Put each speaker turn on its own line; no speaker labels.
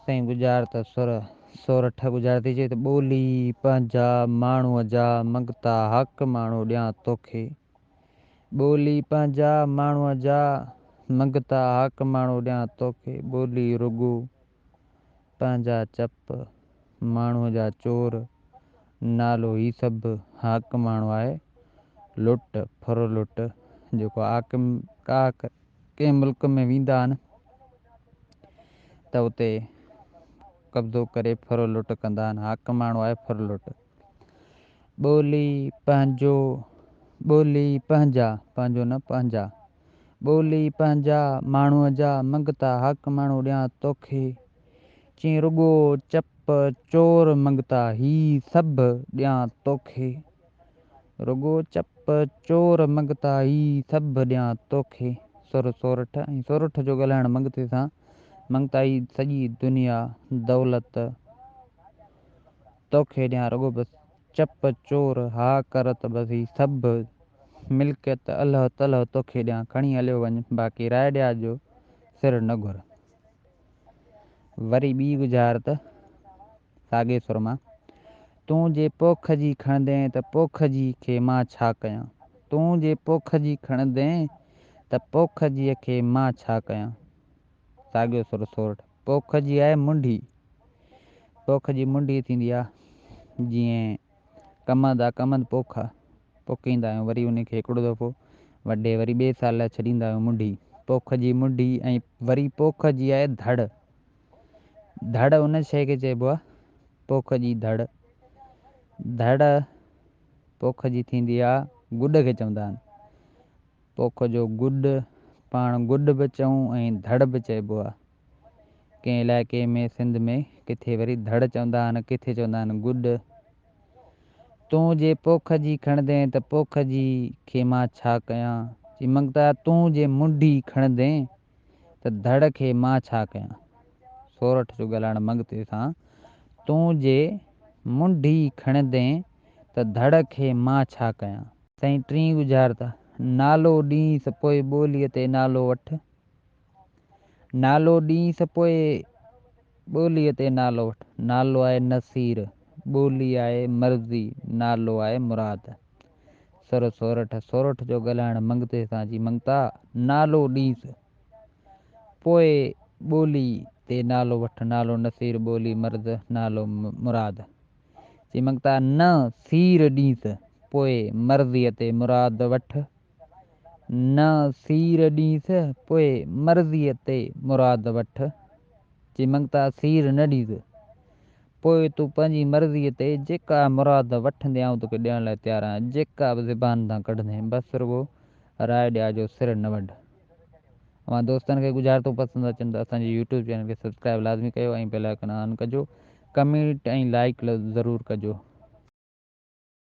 सही गुज़ार त सोरठ गुज़ार थी चए त ॿोली पंहिंजा माण्हूअ जा मंगता हक़ माण्हू ॾियां तोखे। ॿोली पंहिंजा माण्हूअ जा मंगता हक़ माण्हू ॾियां तोखे। ॿोली रुॻो पंहिंजा चप माण्हूअ जा चोर। नालो ही सभु हक़ माण्हू आहे लुट फुर लुट जेको कंहिं मुल्क में वेंदा आहिनि त उते कब्ज़ो करे फुर लुट कंदा आहिनि। हक़ माण्हू आहे फुर लुट। ॿोली पंहिंजो ॿोली पंहिंजा पंहिंजो न पंहिंजा। ॿोली पंहिंजा माण्हूअ जा मंगता हक़ माण्हू ॾियां तोखे। चई रुॻो चप चोर मंगता ही सभु ॾियां तोखे। रुॻो चप चोर मंगता ही सभु ॾियां तोखे। सुर सोरठ ऐं सोरठ जो ॻाल्हाइणु मंगते सां मंगता ही सॼी दुनिया दौलत तोखे ॾियां। रुॻो बसि चप चोर हा कर त बसि ही सभु मिल्कियत अलाह तलह तोखे ॾियां। खणी हलियो वञ बाक़ी राय ॾियां जो सिर न घुर। वरी ॿी गुज़ार त साॻे सुर मां। तूं जे पोख जी खणंदे त पोख जी खे मां छा कयां। तूं जे पोख जी खणंदे त पोख जीअ खे मां छा कयां। साॻियो सुर सोरठ। पोख जी आहे मुंडी। पोख जी मुंडी थींदी आहे जीअं कमंद आहे कमंद पोख आहे पोखींदा आहियूं वरी उनखे हिकिड़ो दफ़ो वॾे वरी ॿिए साल लाइ छॾींदा आहियूं मुंडी। पोख जी मुंडी ऐं वरी पोख जी आहे धड़। धड़ उन शइ खे चइबो आहे पोख जी धड़। धड़ पोख जी थींदी आहे गुॾ खे चवंदा आहिनि। पोख जो गुॾ पाण गुॾ बि चऊं ऐं धड़ बि चइबो आहे। कंहिं इलाइक़े में सिंध में किथे वरी धड़ चवंदा आहिनि किथे चवंदा आहिनि गुॾ। तूं जे पोख जी खणंदे त पोख जी खे मां छा कयां। चई मंगता तूं जे मुंडी खणंदे त धड़ खे मां छा कयां। सोरठ जो ॻाल्हाइणु मंगते सां तूं जे मुंडी खणंदे त धड़ खे मां छा कयां। साईं टीं गुज़ार त नालो ॾींस पोइ ॿोलीअ ते नालो वठ। नालो ॾींस पोइ ॿोलीअ ते नालो वठ। नालो आहे नसीर ॿोली आहे मर्ज़ी नालो आहे मुराद। सुर सोरठ। सोरठ जो ॻाल्हाइणु मंगते सां जी मंगता नालो ॾींस पोइ ॿोली ते नालो वठ। नालो नसीर ॿोली मर्द नालो मुराद। चई मंगता न सीर ॾींस पोइ मर्ज़ीअ ते मुराद वठ। न सीर ॾींस पोइ मर्ज़ीअ ते मुराद वठ। चई मंगता सीर न ॾींस पोइ तूं पंहिंजी मर्ज़ीअ ते जेका मुराद वठंदे आऊं तोखे ॾियण लाइ तयारु आहियां जेका बि ज़बान तां कढंदे बसि रुॻो राय ॾियां जो सिर न वढ। मां दोस्तनि खे गुज़ारितो पसंदि अचनि त असांजे यूट्यूब चैनल खे सब्सक्राइब लाज़मी कयो ऐं बेल आइकन ऑन कजो। कमेंट ऐं लाइक ज़रूरु कजो।